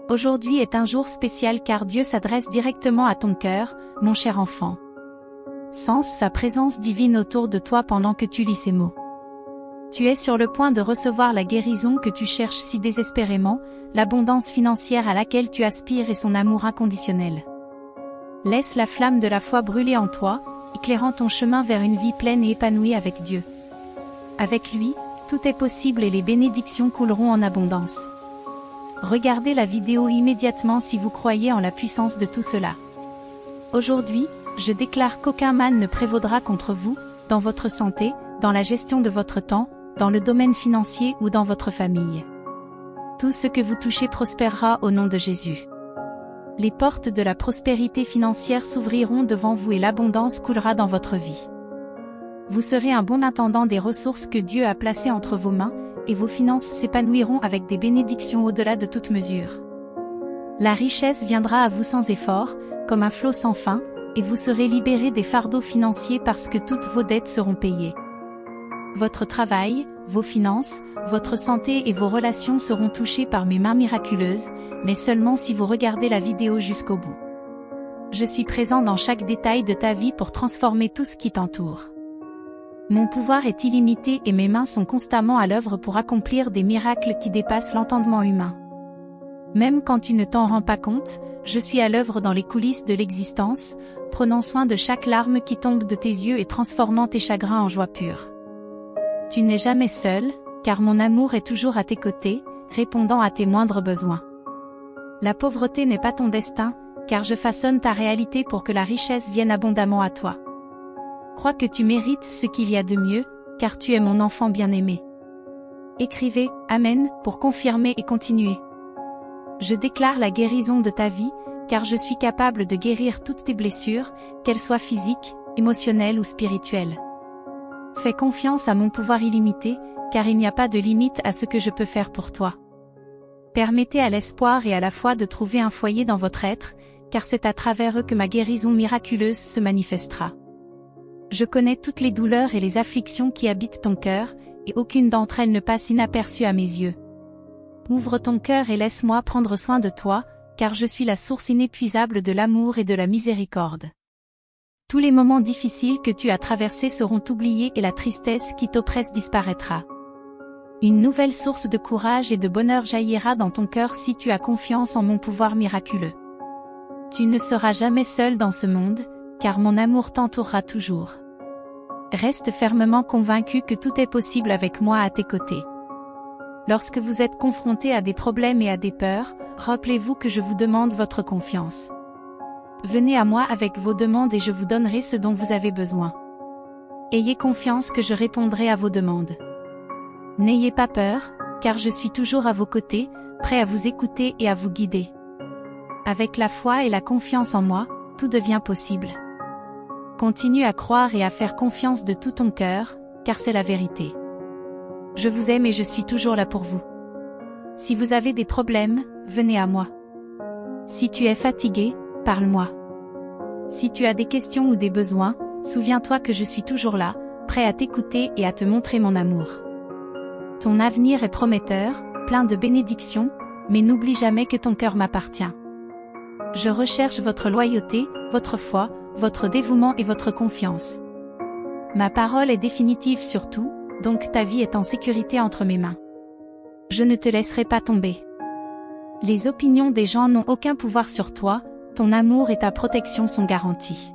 Aujourd'hui est un jour spécial car Dieu s'adresse directement à ton cœur, mon cher enfant. Sens sa présence divine autour de toi pendant que tu lis ces mots. Tu es sur le point de recevoir la guérison que tu cherches si désespérément, l'abondance financière à laquelle tu aspires et son amour inconditionnel. Laisse la flamme de la foi brûler en toi, éclairant ton chemin vers une vie pleine et épanouie avec Dieu. Avec lui, tout est possible et les bénédictions couleront en abondance. Regardez la vidéo immédiatement si vous croyez en la puissance de tout cela. Aujourd'hui, je déclare qu'aucun mal ne prévaudra contre vous, dans votre santé, dans la gestion de votre temps, dans le domaine financier ou dans votre famille. Tout ce que vous touchez prospérera au nom de Jésus. Les portes de la prospérité financière s'ouvriront devant vous et l'abondance coulera dans votre vie. Vous serez un bon intendant des ressources que Dieu a placées entre vos mains, et vos finances s'épanouiront avec des bénédictions au-delà de toute mesure. La richesse viendra à vous sans effort, comme un flot sans fin, et vous serez libérés des fardeaux financiers parce que toutes vos dettes seront payées. Votre travail, vos finances, votre santé et vos relations seront touchés par mes mains miraculeuses, mais seulement si vous regardez la vidéo jusqu'au bout. Je suis présent dans chaque détail de ta vie pour transformer tout ce qui t'entoure. Mon pouvoir est illimité et mes mains sont constamment à l'œuvre pour accomplir des miracles qui dépassent l'entendement humain. Même quand tu ne t'en rends pas compte, je suis à l'œuvre dans les coulisses de l'existence, prenant soin de chaque larme qui tombe de tes yeux et transformant tes chagrins en joie pure. Tu n'es jamais seul, car mon amour est toujours à tes côtés, répondant à tes moindres besoins. La pauvreté n'est pas ton destin, car je façonne ta réalité pour que la richesse vienne abondamment à toi. Crois que tu mérites ce qu'il y a de mieux, car tu es mon enfant bien-aimé. Écrivez « Amen » pour confirmer et continuer. Je déclare la guérison de ta vie, car je suis capable de guérir toutes tes blessures, qu'elles soient physiques, émotionnelles ou spirituelles. Fais confiance à mon pouvoir illimité, car il n'y a pas de limite à ce que je peux faire pour toi. Permettez à l'espoir et à la foi de trouver un foyer dans votre être, car c'est à travers eux que ma guérison miraculeuse se manifestera. Je connais toutes les douleurs et les afflictions qui habitent ton cœur, et aucune d'entre elles ne passe inaperçue à mes yeux. Ouvre ton cœur et laisse-moi prendre soin de toi, car je suis la source inépuisable de l'amour et de la miséricorde. Tous les moments difficiles que tu as traversés seront oubliés et la tristesse qui t'oppresse disparaîtra. Une nouvelle source de courage et de bonheur jaillira dans ton cœur si tu as confiance en mon pouvoir miraculeux. Tu ne seras jamais seul dans ce monde, car mon amour t'entourera toujours. Reste fermement convaincu que tout est possible avec moi à tes côtés. Lorsque vous êtes confronté à des problèmes et à des peurs, rappelez-vous que je vous demande votre confiance. Venez à moi avec vos demandes et je vous donnerai ce dont vous avez besoin. Ayez confiance que je répondrai à vos demandes. N'ayez pas peur, car je suis toujours à vos côtés, prêt à vous écouter et à vous guider. Avec la foi et la confiance en moi, tout devient possible. Continue à croire et à faire confiance de tout ton cœur, car c'est la vérité. Je vous aime et je suis toujours là pour vous. Si vous avez des problèmes, venez à moi. Si tu es fatigué, parle-moi. Si tu as des questions ou des besoins, souviens-toi que je suis toujours là, prêt à t'écouter et à te montrer mon amour. Ton avenir est prometteur, plein de bénédictions, mais n'oublie jamais que ton cœur m'appartient. Je recherche votre loyauté, votre foi, votre dévouement et votre confiance. Ma parole est définitive sur tout, donc ta vie est en sécurité entre mes mains. Je ne te laisserai pas tomber. Les opinions des gens n'ont aucun pouvoir sur toi, ton amour et ta protection sont garantis.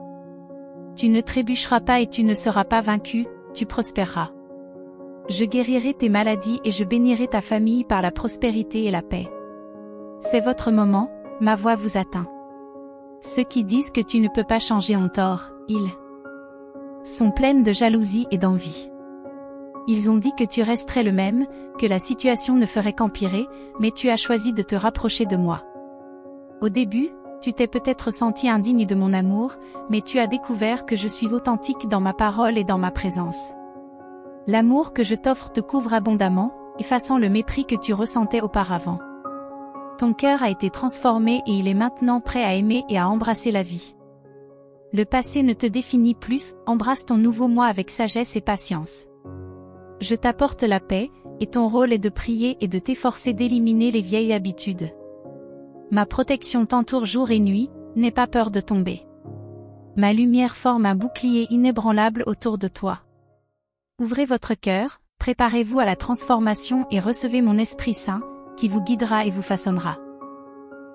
Tu ne trébucheras pas et tu ne seras pas vaincu, tu prospéreras. Je guérirai tes maladies et je bénirai ta famille par la prospérité et la paix. C'est votre moment, ma voix vous atteint. Ceux qui disent que tu ne peux pas changer ont tort, ils sont pleins de jalousie et d'envie. Ils ont dit que tu resterais le même, que la situation ne ferait qu'empirer, mais tu as choisi de te rapprocher de moi. Au début, tu t'es peut-être senti indigne de mon amour, mais tu as découvert que je suis authentique dans ma parole et dans ma présence. L'amour que je t'offre te couvre abondamment, effaçant le mépris que tu ressentais auparavant. Ton cœur a été transformé et il est maintenant prêt à aimer et à embrasser la vie. Le passé ne te définit plus, embrasse ton nouveau moi avec sagesse et patience. Je t'apporte la paix, et ton rôle est de prier et de t'efforcer d'éliminer les vieilles habitudes. Ma protection t'entoure jour et nuit, n'aie pas peur de tomber. Ma lumière forme un bouclier inébranlable autour de toi. Ouvrez votre cœur, préparez-vous à la transformation et recevez mon Esprit Saint, qui vous guidera et vous façonnera.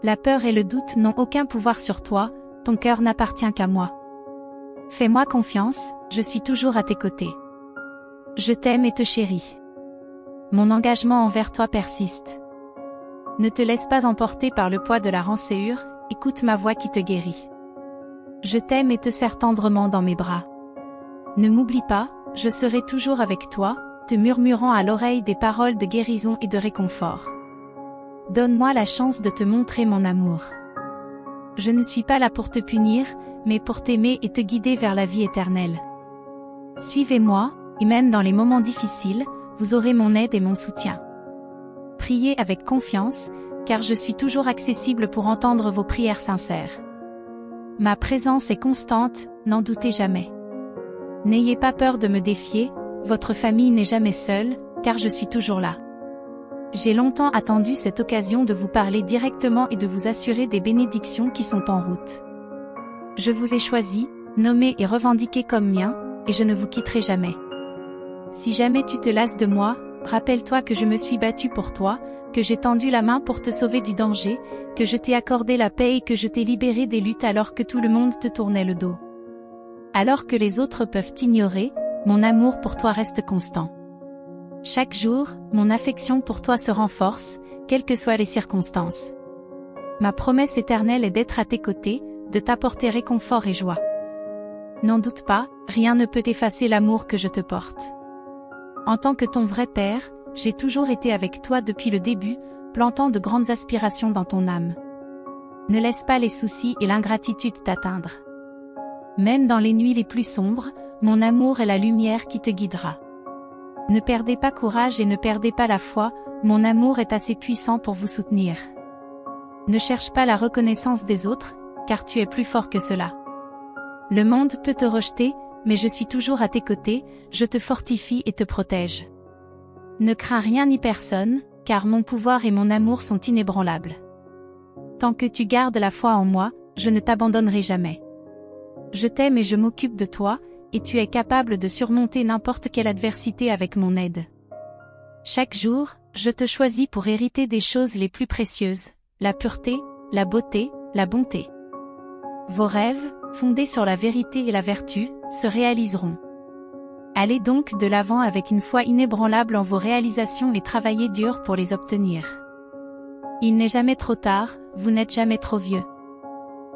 La peur et le doute n'ont aucun pouvoir sur toi, ton cœur n'appartient qu'à moi. Fais-moi confiance, je suis toujours à tes côtés. Je t'aime et te chéris. Mon engagement envers toi persiste. Ne te laisse pas emporter par le poids de la rancœur, écoute ma voix qui te guérit. Je t'aime et te serre tendrement dans mes bras. Ne m'oublie pas, je serai toujours avec toi, te murmurant à l'oreille des paroles de guérison et de réconfort. Donne-moi la chance de te montrer mon amour. Je ne suis pas là pour te punir, mais pour t'aimer et te guider vers la vie éternelle. Suivez-moi, et même dans les moments difficiles, vous aurez mon aide et mon soutien. Priez avec confiance, car je suis toujours accessible pour entendre vos prières sincères. Ma présence est constante, n'en doutez jamais. N'ayez pas peur de me défier, votre famille n'est jamais seule, car je suis toujours là. J'ai longtemps attendu cette occasion de vous parler directement et de vous assurer des bénédictions qui sont en route. Je vous ai choisi, nommé et revendiqué comme mien, et je ne vous quitterai jamais. Si jamais tu te lasses de moi, rappelle-toi que je me suis battu pour toi, que j'ai tendu la main pour te sauver du danger, que je t'ai accordé la paix et que je t'ai libéré des luttes alors que tout le monde te tournait le dos. Alors que les autres peuvent t'ignorer, mon amour pour toi reste constant. Chaque jour, mon affection pour toi se renforce, quelles que soient les circonstances. Ma promesse éternelle est d'être à tes côtés, de t'apporter réconfort et joie. N'en doute pas, rien ne peut effacer l'amour que je te porte. En tant que ton vrai père, j'ai toujours été avec toi depuis le début, plantant de grandes aspirations dans ton âme. Ne laisse pas les soucis et l'ingratitude t'atteindre. Même dans les nuits les plus sombres, mon amour est la lumière qui te guidera. Ne perdez pas courage et ne perdez pas la foi, mon amour est assez puissant pour vous soutenir. Ne cherche pas la reconnaissance des autres, car tu es plus fort que cela. Le monde peut te rejeter, mais je suis toujours à tes côtés, je te fortifie et te protège. Ne crains rien ni personne, car mon pouvoir et mon amour sont inébranlables. Tant que tu gardes la foi en moi, je ne t'abandonnerai jamais. Je t'aime et je m'occupe de toi, et tu es capable de surmonter n'importe quelle adversité avec mon aide. Chaque jour, je te choisis pour hériter des choses les plus précieuses, la pureté, la beauté, la bonté. Vos rêves, fondés sur la vérité et la vertu, se réaliseront. Allez donc de l'avant avec une foi inébranlable en vos réalisations et travaillez dur pour les obtenir. Il n'est jamais trop tard, vous n'êtes jamais trop vieux.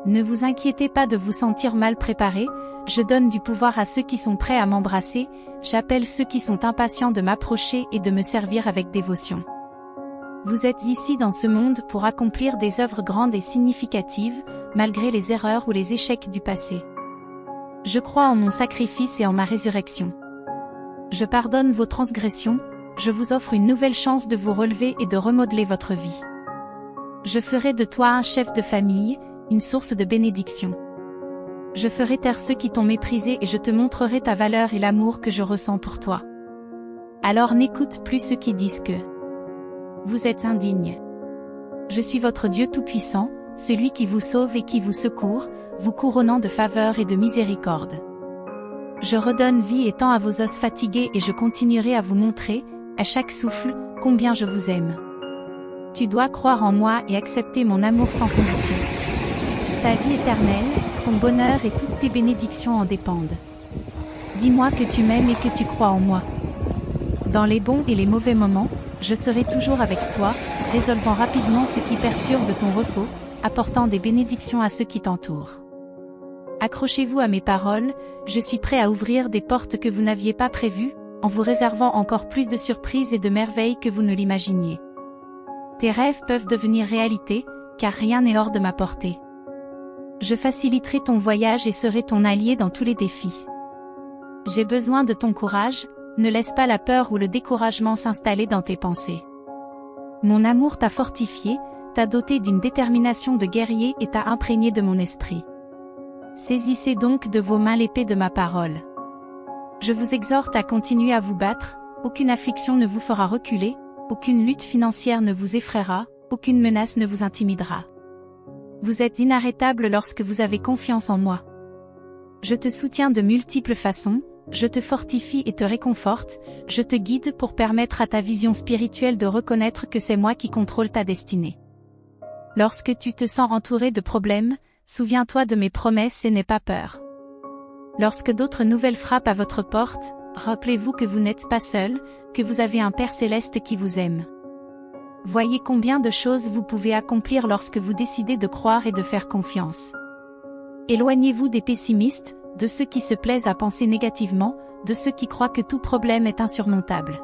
Ne vous inquiétez pas de vous sentir mal préparé, je donne du pouvoir à ceux qui sont prêts à m'embrasser, j'appelle ceux qui sont impatients de m'approcher et de me servir avec dévotion. Vous êtes ici dans ce monde pour accomplir des œuvres grandes et significatives, malgré les erreurs ou les échecs du passé. Je crois en mon sacrifice et en ma résurrection. Je pardonne vos transgressions, je vous offre une nouvelle chance de vous relever et de remodeler votre vie. Je ferai de toi un chef de famille, une source de bénédiction. Je ferai taire ceux qui t'ont méprisé et je te montrerai ta valeur et l'amour que je ressens pour toi. Alors n'écoute plus ceux qui disent que vous êtes indigne. Je suis votre Dieu Tout-Puissant, celui qui vous sauve et qui vous secourt, vous couronnant de faveur et de miséricorde. Je redonne vie et temps à vos os fatigués et je continuerai à vous montrer, à chaque souffle, combien je vous aime. Tu dois croire en moi et accepter mon amour sans condition. Ta vie éternelle, ton bonheur et toutes tes bénédictions en dépendent. Dis-moi que tu m'aimes et que tu crois en moi. Dans les bons et les mauvais moments, je serai toujours avec toi, résolvant rapidement ce qui perturbe ton repos, apportant des bénédictions à ceux qui t'entourent. Accrochez-vous à mes paroles, je suis prêt à ouvrir des portes que vous n'aviez pas prévues, en vous réservant encore plus de surprises et de merveilles que vous ne l'imaginiez. Tes rêves peuvent devenir réalité, car rien n'est hors de ma portée. Je faciliterai ton voyage et serai ton allié dans tous les défis. J'ai besoin de ton courage, ne laisse pas la peur ou le découragement s'installer dans tes pensées. Mon amour t'a fortifié, t'a doté d'une détermination de guerrier et t'a imprégné de mon esprit. Saisissez donc de vos mains l'épée de ma parole. Je vous exhorte à continuer à vous battre, aucune affliction ne vous fera reculer, aucune lutte financière ne vous effraiera, aucune menace ne vous intimidera. Vous êtes inarrêtable lorsque vous avez confiance en moi. Je te soutiens de multiples façons, je te fortifie et te réconforte, je te guide pour permettre à ta vision spirituelle de reconnaître que c'est moi qui contrôle ta destinée. Lorsque tu te sens entouré de problèmes, souviens-toi de mes promesses et n'aie pas peur. Lorsque d'autres nouvelles frappent à votre porte, rappelez-vous que vous n'êtes pas seul, que vous avez un Père céleste qui vous aime. Voyez combien de choses vous pouvez accomplir lorsque vous décidez de croire et de faire confiance. Éloignez-vous des pessimistes, de ceux qui se plaisent à penser négativement, de ceux qui croient que tout problème est insurmontable.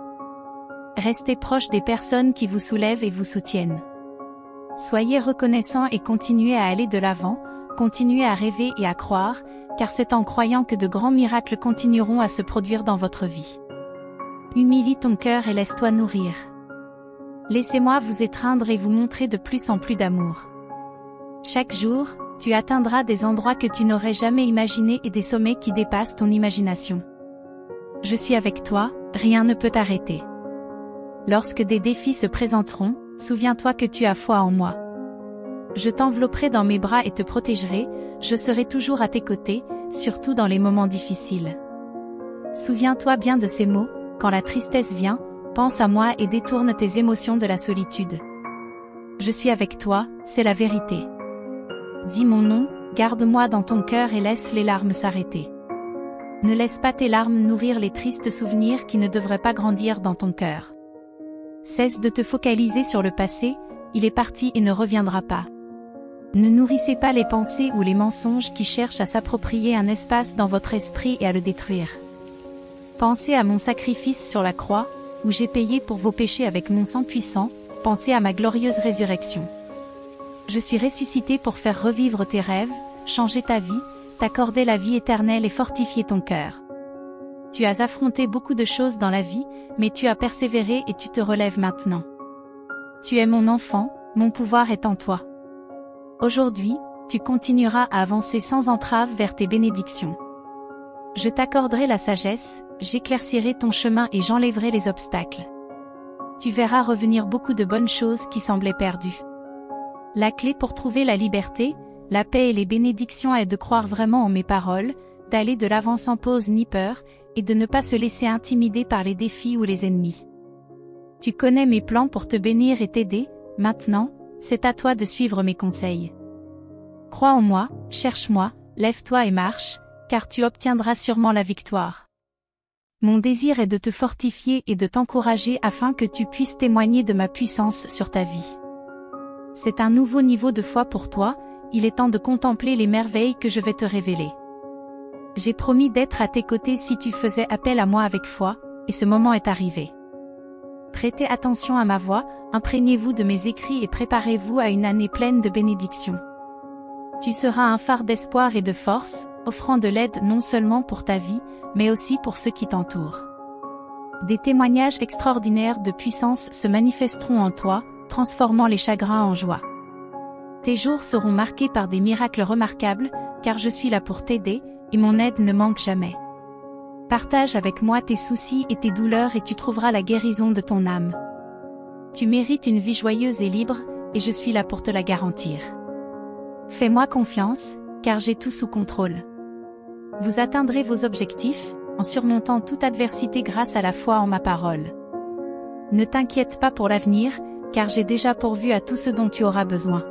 Restez proche des personnes qui vous soulèvent et vous soutiennent. Soyez reconnaissants et continuez à aller de l'avant, continuez à rêver et à croire, car c'est en croyant que de grands miracles continueront à se produire dans votre vie. Humilie ton cœur et laisse-toi nourrir. Laissez-moi vous étreindre et vous montrer de plus en plus d'amour. Chaque jour, tu atteindras des endroits que tu n'aurais jamais imaginés et des sommets qui dépassent ton imagination. Je suis avec toi, rien ne peut t'arrêter. Lorsque des défis se présenteront, souviens-toi que tu as foi en moi. Je t'envelopperai dans mes bras et te protégerai, je serai toujours à tes côtés, surtout dans les moments difficiles. Souviens-toi bien de ces mots, quand la tristesse vient, pense à moi et détourne tes émotions de la solitude. Je suis avec toi, c'est la vérité. Dis mon nom, garde-moi dans ton cœur et laisse les larmes s'arrêter. Ne laisse pas tes larmes nourrir les tristes souvenirs qui ne devraient pas grandir dans ton cœur. Cesse de te focaliser sur le passé, il est parti et ne reviendra pas. Ne nourrissez pas les pensées ou les mensonges qui cherchent à s'approprier un espace dans votre esprit et à le détruire. Pensez à mon sacrifice sur la croix, où j'ai payé pour vos péchés avec mon sang puissant, pensez à ma glorieuse résurrection. Je suis ressuscité pour faire revivre tes rêves, changer ta vie, t'accorder la vie éternelle et fortifier ton cœur. Tu as affronté beaucoup de choses dans la vie, mais tu as persévéré et tu te relèves maintenant. Tu es mon enfant, mon pouvoir est en toi. Aujourd'hui, tu continueras à avancer sans entrave vers tes bénédictions. Je t'accorderai la sagesse, j'éclaircirai ton chemin et j'enlèverai les obstacles. Tu verras revenir beaucoup de bonnes choses qui semblaient perdues. La clé pour trouver la liberté, la paix et les bénédictions est de croire vraiment en mes paroles, d'aller de l'avant sans pause ni peur, et de ne pas se laisser intimider par les défis ou les ennemis. Tu connais mes plans pour te bénir et t'aider, maintenant, c'est à toi de suivre mes conseils. Crois en moi, cherche-moi, lève-toi et marche, car tu obtiendras sûrement la victoire. Mon désir est de te fortifier et de t'encourager afin que tu puisses témoigner de ma puissance sur ta vie. C'est un nouveau niveau de foi pour toi, il est temps de contempler les merveilles que je vais te révéler. J'ai promis d'être à tes côtés si tu faisais appel à moi avec foi, et ce moment est arrivé. Prêtez attention à ma voix, imprégnez-vous de mes écrits et préparez-vous à une année pleine de bénédictions. Tu seras un phare d'espoir et de force, offrant de l'aide non seulement pour ta vie, mais aussi pour ceux qui t'entourent. Des témoignages extraordinaires de puissance se manifesteront en toi, transformant les chagrins en joie. Tes jours seront marqués par des miracles remarquables, car je suis là pour t'aider, et mon aide ne manque jamais. Partage avec moi tes soucis et tes douleurs et tu trouveras la guérison de ton âme. Tu mérites une vie joyeuse et libre, et je suis là pour te la garantir. Fais-moi confiance, car j'ai tout sous contrôle. Vous atteindrez vos objectifs, en surmontant toute adversité grâce à la foi en ma parole. Ne t'inquiète pas pour l'avenir, car j'ai déjà pourvu à tout ce dont tu auras besoin.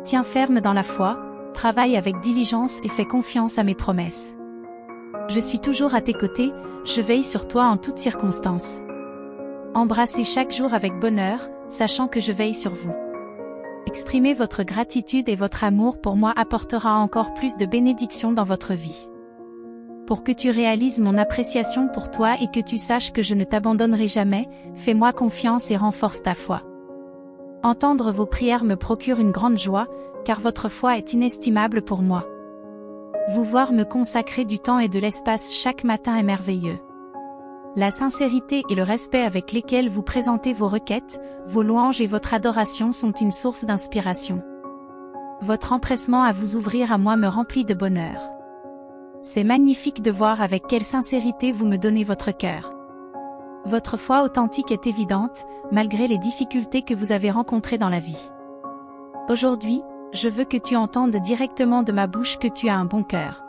Tiens ferme dans la foi, travaille avec diligence et fais confiance à mes promesses. Je suis toujours à tes côtés, je veille sur toi en toutes circonstances. Embrassez chaque jour avec bonheur, sachant que je veille sur vous. Exprimez votre gratitude et votre amour pour moi apportera encore plus de bénédictions dans votre vie. Pour que tu réalises mon appréciation pour toi et que tu saches que je ne t'abandonnerai jamais, fais-moi confiance et renforce ta foi. Entendre vos prières me procure une grande joie, car votre foi est inestimable pour moi. Vous voir me consacrer du temps et de l'espace chaque matin est merveilleux. La sincérité et le respect avec lesquels vous présentez vos requêtes, vos louanges et votre adoration sont une source d'inspiration. Votre empressement à vous ouvrir à moi me remplit de bonheur. C'est magnifique de voir avec quelle sincérité vous me donnez votre cœur. Votre foi authentique est évidente, malgré les difficultés que vous avez rencontrées dans la vie. Aujourd'hui, je veux que tu entendes directement de ma bouche que tu as un bon cœur.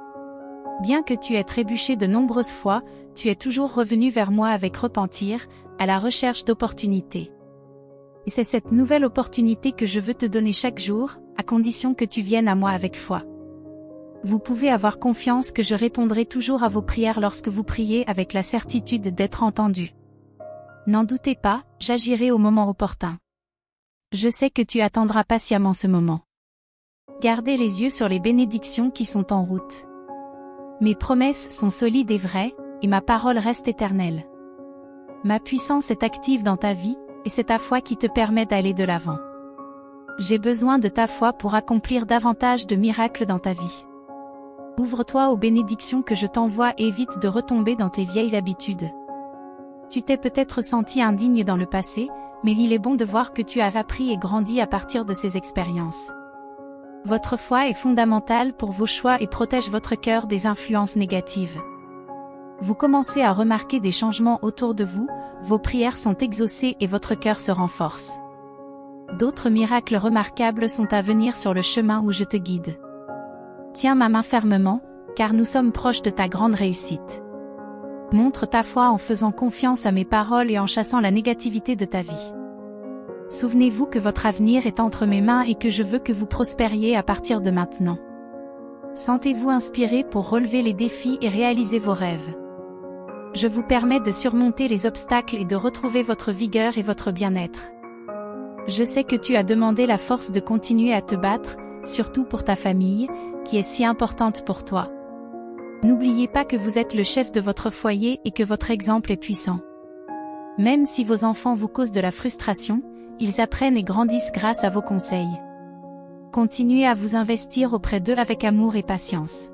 Bien que tu aies trébuché de nombreuses fois, tu es toujours revenu vers moi avec repentir, à la recherche d'opportunités. Et c'est cette nouvelle opportunité que je veux te donner chaque jour, à condition que tu viennes à moi avec foi. Vous pouvez avoir confiance que je répondrai toujours à vos prières lorsque vous priez avec la certitude d'être entendu. N'en doutez pas, j'agirai au moment opportun. Je sais que tu attendras patiemment ce moment. Gardez les yeux sur les bénédictions qui sont en route. Mes promesses sont solides et vraies, et ma parole reste éternelle. Ma puissance est active dans ta vie, et c'est ta foi qui te permet d'aller de l'avant. J'ai besoin de ta foi pour accomplir davantage de miracles dans ta vie. Ouvre-toi aux bénédictions que je t'envoie et évite de retomber dans tes vieilles habitudes. Tu t'es peut-être senti indigne dans le passé, mais il est bon de voir que tu as appris et grandi à partir de ces expériences. Votre foi est fondamentale pour vos choix et protège votre cœur des influences négatives. Vous commencez à remarquer des changements autour de vous, vos prières sont exaucées et votre cœur se renforce. D'autres miracles remarquables sont à venir sur le chemin où je te guide. Tiens ma main fermement, car nous sommes proches de ta grande réussite. Montre ta foi en faisant confiance à mes paroles et en chassant la négativité de ta vie. Souvenez-vous que votre avenir est entre mes mains et que je veux que vous prospériez à partir de maintenant. Sentez-vous inspiré pour relever les défis et réaliser vos rêves. Je vous permets de surmonter les obstacles et de retrouver votre vigueur et votre bien-être. Je sais que tu as demandé la force de continuer à te battre, surtout pour ta famille, qui est si importante pour toi. N'oubliez pas que vous êtes le chef de votre foyer et que votre exemple est puissant. Même si vos enfants vous causent de la frustration, ils apprennent et grandissent grâce à vos conseils. Continuez à vous investir auprès d'eux avec amour et patience.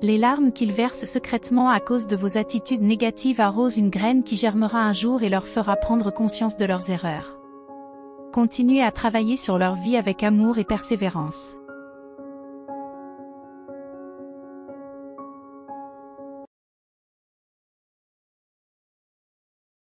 Les larmes qu'ils versent secrètement à cause de vos attitudes négatives arrosent une graine qui germera un jour et leur fera prendre conscience de leurs erreurs. Continuez à travailler sur leur vie avec amour et persévérance.